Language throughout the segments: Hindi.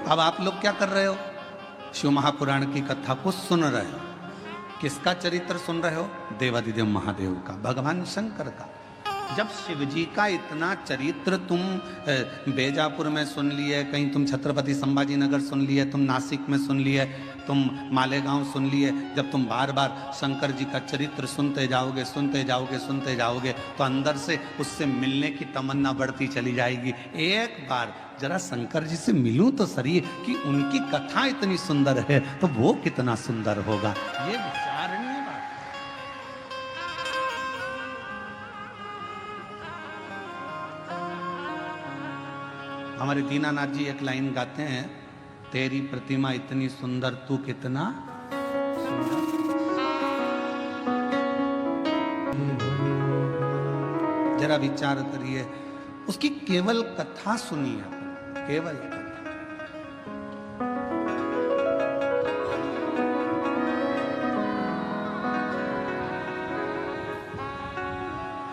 अब आप लोग क्या कर रहे हो? शिव महापुराण की कथा को सुन रहे हो। किसका चरित्र सुन रहे हो? देवादिदेव महादेव का, भगवान शंकर का। जब शिव जी का इतना चरित्र तुम बेजापुर में सुन लिए, कहीं तुम छत्रपति संभाजी नगर सुन लिए, तुम नासिक में सुन लिए, तुम मालेगांव सुन लिए, जब तुम बार बार शंकर जी का चरित्र सुनते जाओगे सुनते जाओगे सुनते जाओगे तो अंदर से उससे मिलने की तमन्ना बढ़ती चली जाएगी। एक बार जरा शंकर जी से मिलूं तो सही, कि उनकी कथा इतनी सुंदर है तो वो कितना सुंदर होगा। ये विचारणीय बात। हमारे दीनानाथ जी एक लाइन गाते हैं, तेरी प्रतिमा इतनी सुंदर तू कितना सुंदर। जरा विचार करिए, उसकी केवल कथा सुनिए, केवल कथा।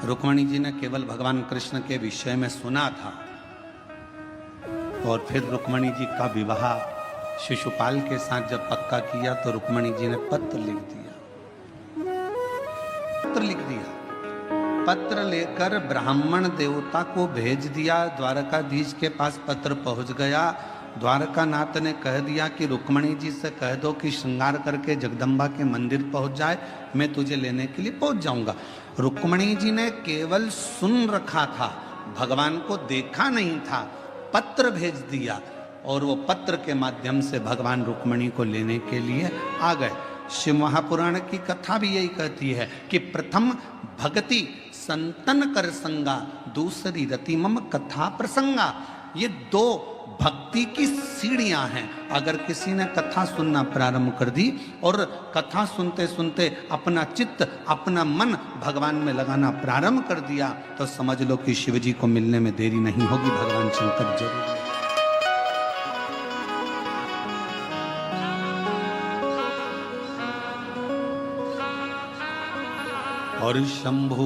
रुक्मणी जी ने केवल भगवान कृष्ण के विषय में सुना था और फिर रुक्मणी जी का विवाह शिशुपाल के साथ जब पक्का किया तो रुक्मणी जी ने पत्र लिख दिया। पत्र लेकर ब्राह्मण देवता को भेज दिया। द्वारकाधीश के पास पत्र पहुंच गया। द्वारकानाथ ने कह दिया कि रुक्मणी जी से कह दो कि श्रृंगार करके जगदम्बा के मंदिर पहुंच जाए, मैं तुझे लेने के लिए पहुंच जाऊंगा। रुक्मणी जी ने केवल सुन रखा था, भगवान को देखा नहीं था। पत्र भेज दिया और वो पत्र के माध्यम से भगवान रुक्मणी को लेने के लिए आ गए। शिव महापुराण की कथा भी यही कहती है कि प्रथम भक्ति संतन कर संगा, दूसरी रति मम कथा प्रसंगा। ये दो भक्ति की सीढ़ियां हैं। अगर किसी ने कथा सुनना प्रारंभ कर दी और कथा सुनते सुनते अपना चित्त अपना मन भगवान में लगाना प्रारंभ कर दिया तो समझ लो कि शिव जी को मिलने में देरी नहीं होगी, भगवान शंकर जरूर। और शंभु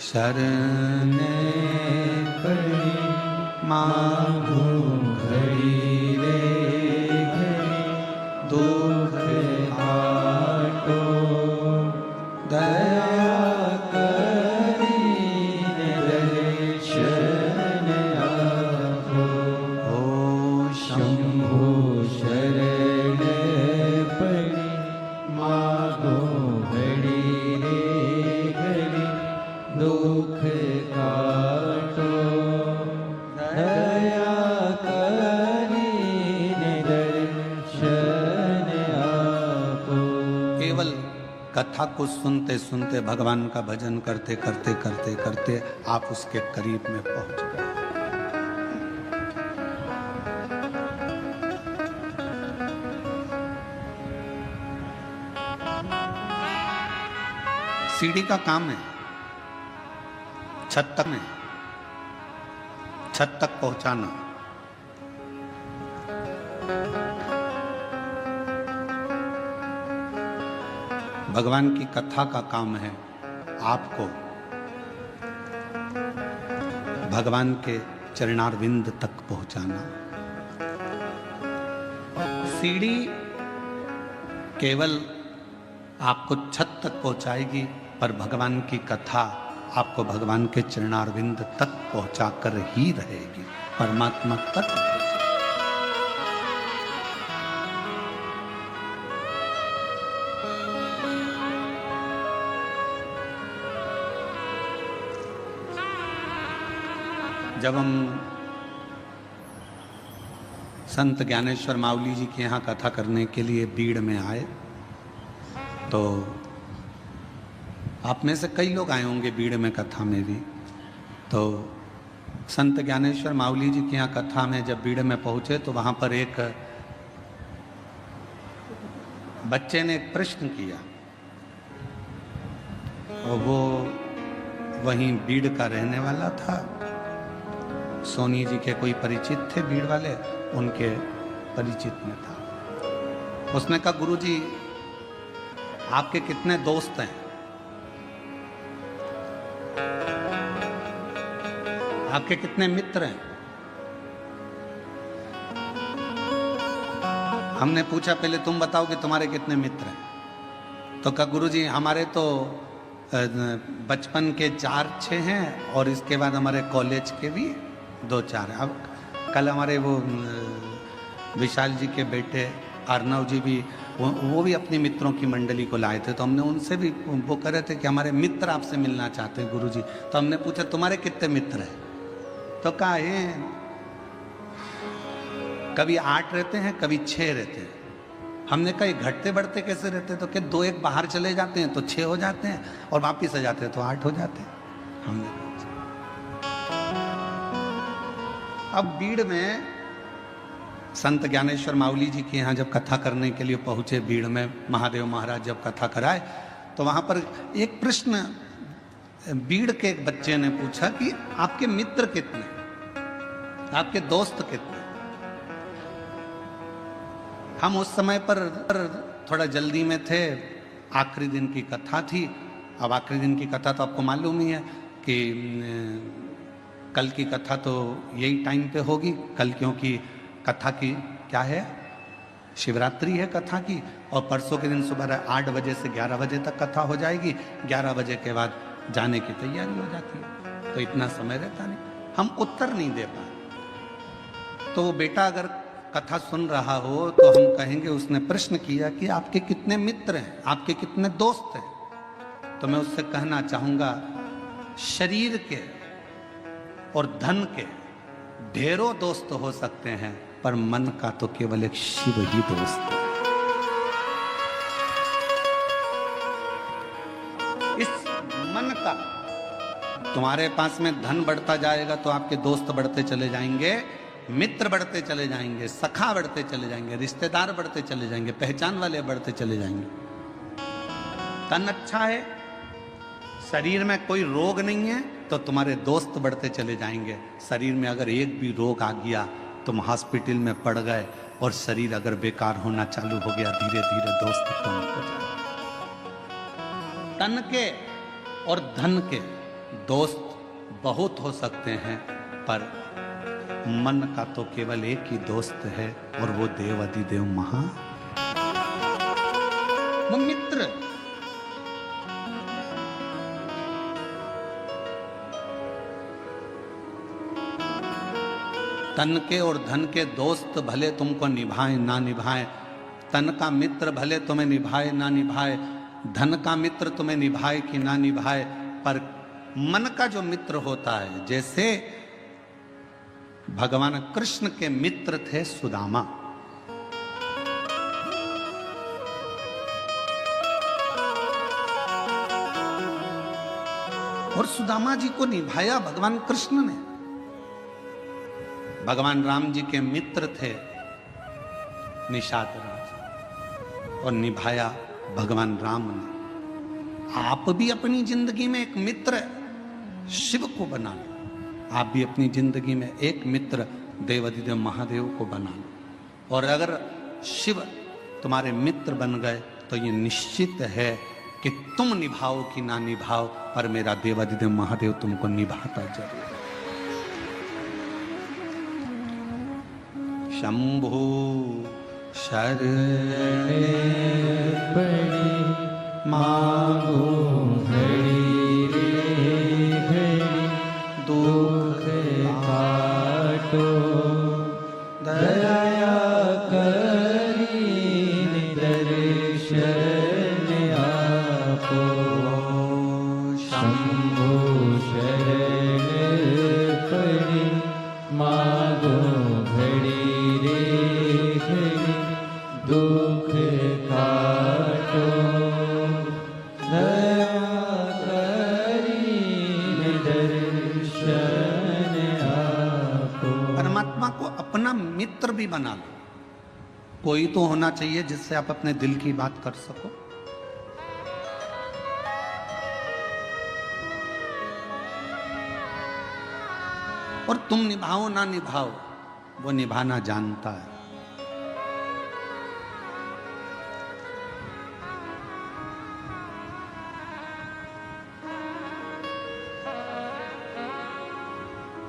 शरण पड़ी मांगो घड़ी रे घड़ी, दुख आटो दया करी दर्शन आपो। ओ शंभु शरण पड़ी मांगो घड़ी रे घड़ी, दुख काटो दया करीने दर्शन आपो। केवल कथा को सुनते सुनते भगवान का भजन करते करते करते करते आप उसके करीब में पहुंच गए। सीढ़ी का काम है छत तक पहुंचाना। भगवान की कथा का काम है आपको भगवान के चरणारविंद तक पहुंचाना। सीढ़ी केवल आपको छत तक पहुंचाएगी, पर भगवान की कथा आपको भगवान के चरणारविंद तक पहुंचाकर ही रहेगी, परमात्मा तक। जब हम संत ज्ञानेश्वर मावली जी के यहाँ कथा करने के लिए बीड़ में आए तो आप में से कई लोग आए होंगे बीड़ में कथा में भी। तो संत ज्ञानेश्वर मावली जी के यहाँ कथा में जब बीड़ में पहुँचे तो वहाँ पर एक बच्चे ने एक प्रश्न किया और वो वहीं बीड़ का रहने वाला था। सोनी जी के कोई परिचित थे बीड़ वाले, उनके परिचित में था। उसने कहा, गुरुजी आपके कितने दोस्त हैं? आपके कितने मित्र हैं? हमने पूछा पहले तुम बताओ कि तुम्हारे कितने मित्र हैं। तो कहा गुरुजी हमारे तो बचपन के 4-6 हैं और इसके बाद हमारे कॉलेज के भी 2-4 हैं। अब कल हमारे वो विशाल जी के बेटे अर्नव जी भी वो भी अपनी मित्रों की मंडली को लाए थे, तो हमने उनसे भी वो कह रहे थे कि हमारे मित्र आपसे मिलना चाहते हैं गुरुजी। तो हमने पूछा तुम्हारे कितने मित्र हैं, तो कहा है कभी 8 रहते हैं कभी 6 रहते हैं। हमने कहा घटते बढ़ते कैसे रहते, तो क्या 2-1 बाहर चले जाते हैं तो 6 हो जाते हैं और वापिस आ जाते हैं तो 8 हो जाते हैं। हमने कहा अब भीड़ में संत ज्ञानेश्वर माउली जी के यहाँ जब कथा करने के लिए पहुंचे, भीड़ में महादेव महाराज जब कथा कराए तो वहां पर एक प्रश्न भीड़ के एक बच्चे ने पूछा कि आपके मित्र कितने, आपके दोस्त कितने। हम उस समय पर थोड़ा जल्दी में थे, आखिरी दिन की कथा थी। अब आखिरी दिन की कथा तो आपको मालूम ही है कि कल की कथा तो यही टाइम पे होगी कल, क्योंकि कथा की क्या है, शिवरात्रि है कथा की, और परसों के दिन सुबह 8 बजे से 11 बजे तक कथा हो जाएगी। 11 बजे के बाद जाने की तैयारी हो जाती है, तो इतना समय रहता नहीं, हम उत्तर नहीं दे पाए। तो वो बेटा अगर कथा सुन रहा हो तो हम कहेंगे उसने प्रश्न किया कि आपके कितने मित्र हैं, आपके कितने दोस्त हैं। तो मैं उससे कहना चाहूंगा शरीर के और धन के ढेरों दोस्त हो सकते हैं, पर मन का तो केवल एक शिव ही दोस्त है। इस मन का, तुम्हारे पास में धन बढ़ता जाएगा तो आपके दोस्त बढ़ते चले जाएंगे, मित्र बढ़ते चले जाएंगे, सखा बढ़ते चले जाएंगे, रिश्तेदार बढ़ते चले जाएंगे, पहचान वाले बढ़ते चले जाएंगे। तन अच्छा है, शरीर में कोई रोग नहीं है, तो तुम्हारे दोस्त बढ़ते चले जाएंगे। शरीर में अगर एक भी रोग आ गया, तुम हॉस्पिटल में पड़ गए और शरीर अगर बेकार होना चालू हो गया, धीरे धीरे दोस्त कम हो जाए। तन के और धन के दोस्त बहुत हो सकते हैं, पर मन का तो केवल एक ही दोस्त है, और वो देव अधिदेव महा वो मित्र। तन के और धन के दोस्त भले तुमको निभाए ना निभाए, तन का मित्र भले तुम्हें निभाए ना निभाए, धन का मित्र तुम्हें निभाए कि ना निभाए, पर मन का जो मित्र होता है, जैसे भगवान कृष्ण के मित्र थे सुदामा, और सुदामा जी को निभाया भगवान कृष्ण ने। भगवान राम जी के मित्र थे निषाद राज, और निभाया भगवान राम ने। आप भी अपनी जिंदगी में एक मित्र शिव को बना लो, आप भी अपनी जिंदगी में एक मित्र देवाधिदेव महादेव को बना लो, और अगर शिव तुम्हारे मित्र बन गए तो ये निश्चित है कि तुम निभाओ कि ना निभाओ, पर मेरा देवाधिदेव महादेव तुमको निभाता जरूर। शंभु शरण पड़े मांगो घड़ी रे घड़ी, दुख काटो दया करी दर्शन आपो। शंभु शरण पड़े मांगो घड़ी रे घड़ी, दुख काटो दया करी दर्शन आपो। परमात्मा को अपना मित्र भी बना लो, कोई तो होना चाहिए जिससे आप अपने दिल की बात कर सको। और तुम निभाओ ना निभाओ, वो निभाना जानता है।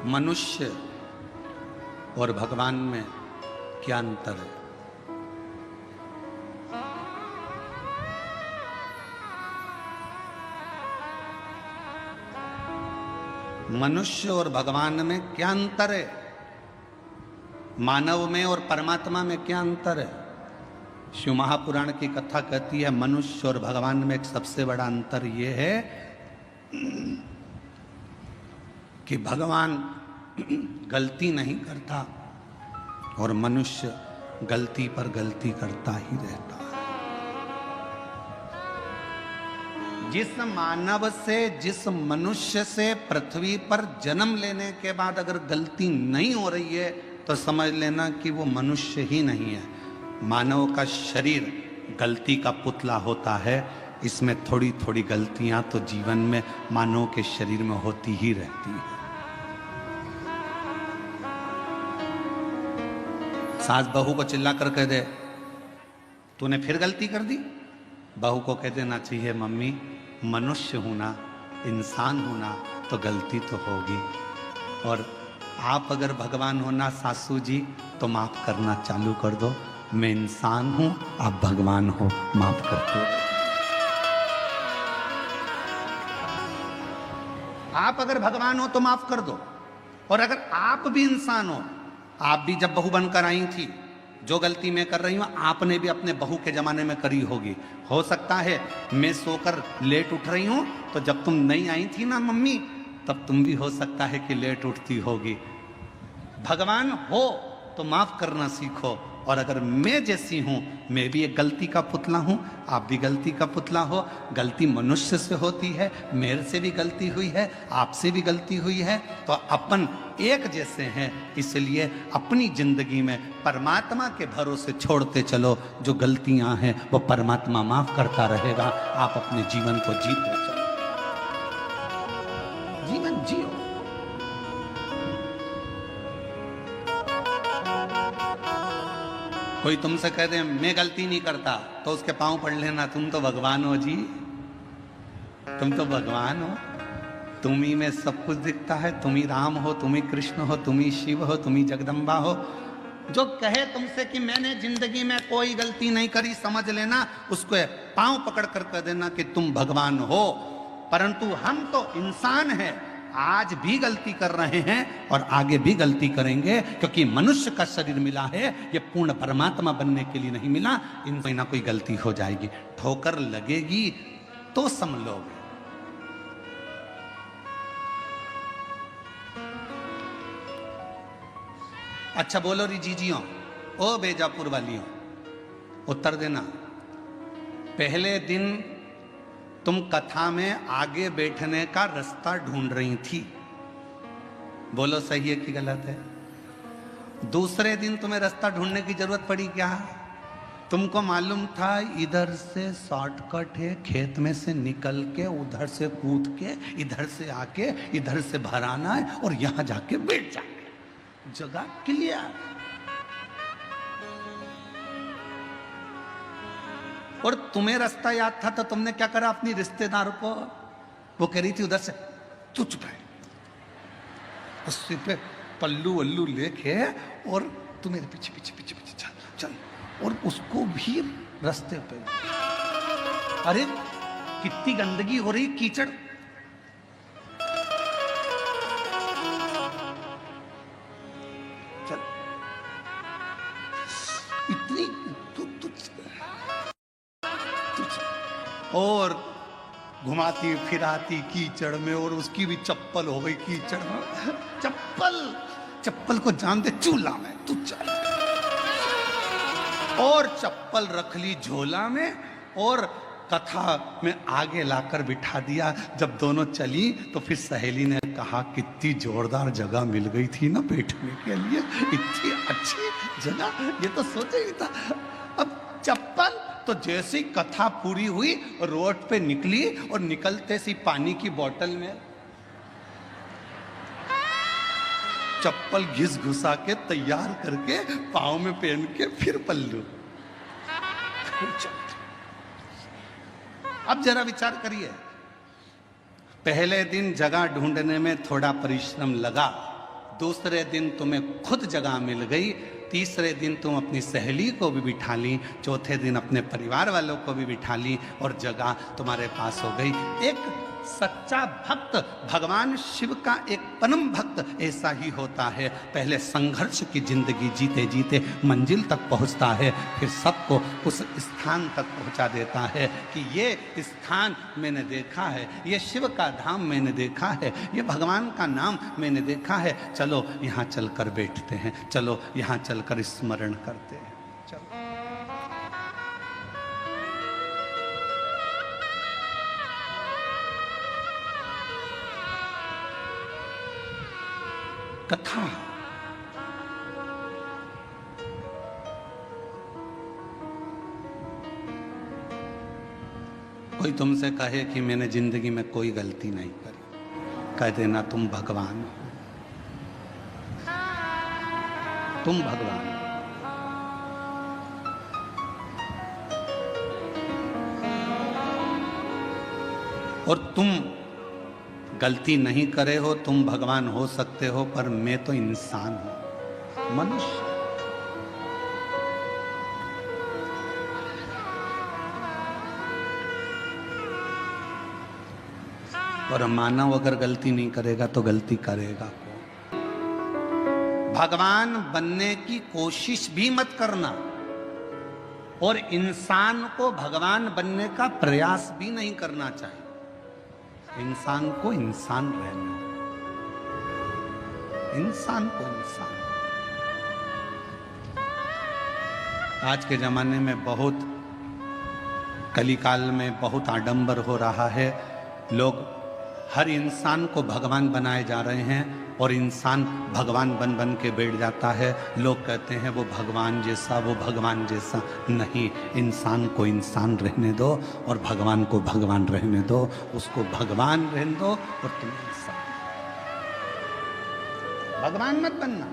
मनुष्य और भगवान में क्या अंतर है? मनुष्य और भगवान में क्या अंतर है? मानव में और परमात्मा में क्या अंतर है? शिव महापुराण की कथा कहती है मनुष्य और भगवान में एक सबसे बड़ा अंतर यह है कि भगवान गलती नहीं करता और मनुष्य गलती पर गलती करता ही रहता है। जिस मानव से, जिस मनुष्य से पृथ्वी पर जन्म लेने के बाद अगर गलती नहीं हो रही है तो समझ लेना कि वो मनुष्य ही नहीं है। मानव का शरीर गलती का पुतला होता है। इसमें थोड़ी थोड़ी गलतियां तो जीवन में मानव के शरीर में होती ही रहती है। सास बहू को चिल्ला कर कह दे तूने फिर गलती कर दी, बहू को कह देना चाहिए मम्मी मनुष्य हूं ना, इंसान हूं ना, तो गलती तो होगी। और आप अगर भगवान हो ना सासू जी तो माफ करना चालू कर दो। मैं इंसान हूं, आप भगवान हो, माफ करते हो। आप अगर भगवान हो तो माफ कर दो। और अगर आप भी इंसान हो, आप भी जब बहू बनकर आई थी, जो गलती मैं कर रही हूं आपने भी अपने बहू के जमाने में करी होगी। हो सकता है मैं सोकर लेट उठ रही हूं तो जब तुम नहीं आई थी ना मम्मी, तब तुम भी हो सकता है कि लेट उठती होगी। भगवान हो तो माफ करना सीखो। और अगर मैं जैसी हूं, मैं भी एक गलती का पुतला हूं, आप भी गलती का पुतला हो। गलती मनुष्य से होती है, मेरे से भी गलती हुई है, आपसे भी गलती हुई है, तो अपन एक जैसे हैं। इसलिए अपनी जिंदगी में परमात्मा के भरोसे छोड़ते चलो। जो गलतियां हैं वो परमात्मा माफ करता रहेगा। आप अपने जीवन को जीते चलो, जीवन जियो। कोई तुमसे कह दे मैं गलती नहीं करता तो उसके पांव पड़ लेना, तुम तो भगवान हो जी, तुम तो भगवान हो, तुम ही में सब कुछ दिखता है। तुम ही राम हो, तुम ही कृष्ण हो, तुम ही शिव हो, तुम ही जगदम्बा हो। जो कहे तुमसे कि मैंने जिंदगी में कोई गलती नहीं करी, समझ लेना उसको पांव पकड़ कर कह देना कि तुम भगवान हो। परंतु हम तो इंसान हैं, आज भी गलती कर रहे हैं और आगे भी गलती करेंगे, क्योंकि मनुष्य का शरीर मिला है, ये पूर्ण परमात्मा बनने के लिए नहीं मिला। इन कोई ना कोई गलती हो जाएगी, ठोकर लगेगी तो संभलोगे। अच्छा बोलो री जीजियों, ओ बेजापुर वालियों, उत्तर देना। पहले दिन तुम कथा में आगे बैठने का रास्ता ढूंढ रही थी, बोलो सही है कि गलत है? दूसरे दिन तुम्हें रास्ता ढूंढने की जरूरत पड़ी क्या? तुमको मालूम था इधर से शॉर्टकट है, खेत में से निकल के उधर से कूद के इधर से आके इधर से भराना है और यहां जाके बैठ जाए, जगह क्लियर। और तुम्हें रास्ता याद था तो तुमने क्या करा, अपनी रिश्तेदार को, वो कह रही थी उधर से, तू चुप है, उससे पे पल्लू वल्लू लेके और तू मेरे पीछे पीछे पीछे पीछे चल चल, और उसको भी रास्ते पे। अरे कितनी गंदगी हो रही, कीचड़। चल इतनी और घुमाती फिराती कीचड़ में, और उसकी भी चप्पल हो गई कीचड़ में। चप्पल को जान दे चूल्हा में, तू चल। और चप्पल रख ली झोला में और कथा में आगे लाकर बिठा दिया। जब दोनों चली तो फिर सहेली ने कहा कितनी जोरदार जगह मिल गई थी ना बैठने के लिए, इतनी अच्छी जगह, ये तो सोचा ही था। अब चप्पल तो जैसे ही कथा पूरी हुई रोड पे निकली और निकलते सी पानी की बोतल में चप्पल घिस घुसा के तैयार करके पाँव में पहन के फिर पल्लू। अब जरा विचार करिए, पहले दिन जगह ढूंढने में थोड़ा परिश्रम लगा, दूसरे दिन तुम्हें खुद जगह मिल गई, तीसरे दिन तुम अपनी सहेली को भी बिठा ली, चौथे दिन अपने परिवार वालों को भी बिठा ली और जगह तुम्हारे पास हो गई। एक सच्चा भक्त भगवान शिव का एक परम भक्त ऐसा ही होता है। पहले संघर्ष की जिंदगी जीते जीते मंजिल तक पहुंचता है, फिर सबको उस स्थान तक पहुंचा देता है कि ये स्थान मैंने देखा है, ये शिव का धाम मैंने देखा है, ये भगवान का नाम मैंने देखा है, चलो यहाँ चलकर बैठते हैं, चलो यहाँ चलकर स्मरण करते हैं। चलो कथा कोई तुमसे कहे कि मैंने जिंदगी में कोई गलती नहीं करी, कह देना तुम भगवान हो, तुम भगवान हो। और तुम गलती नहीं करे हो, तुम भगवान हो सकते हो, पर मैं तो इंसान हूं, मनुष्य। और मानव अगर गलती नहीं करेगा तो गलती करेगा कौन? भगवान बनने की कोशिश भी मत करना और इंसान को भगवान बनने का प्रयास भी नहीं करना चाहिए। इंसान को इंसान रहना, इंसान को इंसान। आज के जमाने में बहुत, कलिकाल में बहुत आडंबर हो रहा है। लोग हर इंसान को भगवान बनाए जा रहे हैं और इंसान भगवान बन बन के बैठ जाता है। लोग कहते हैं वो भगवान जैसा, वो भगवान जैसा। नहीं, इंसान को इंसान रहने दो और भगवान को भगवान रहने दो। उसको भगवान रहने दो और तुम इंसान। भगवान मत बनना।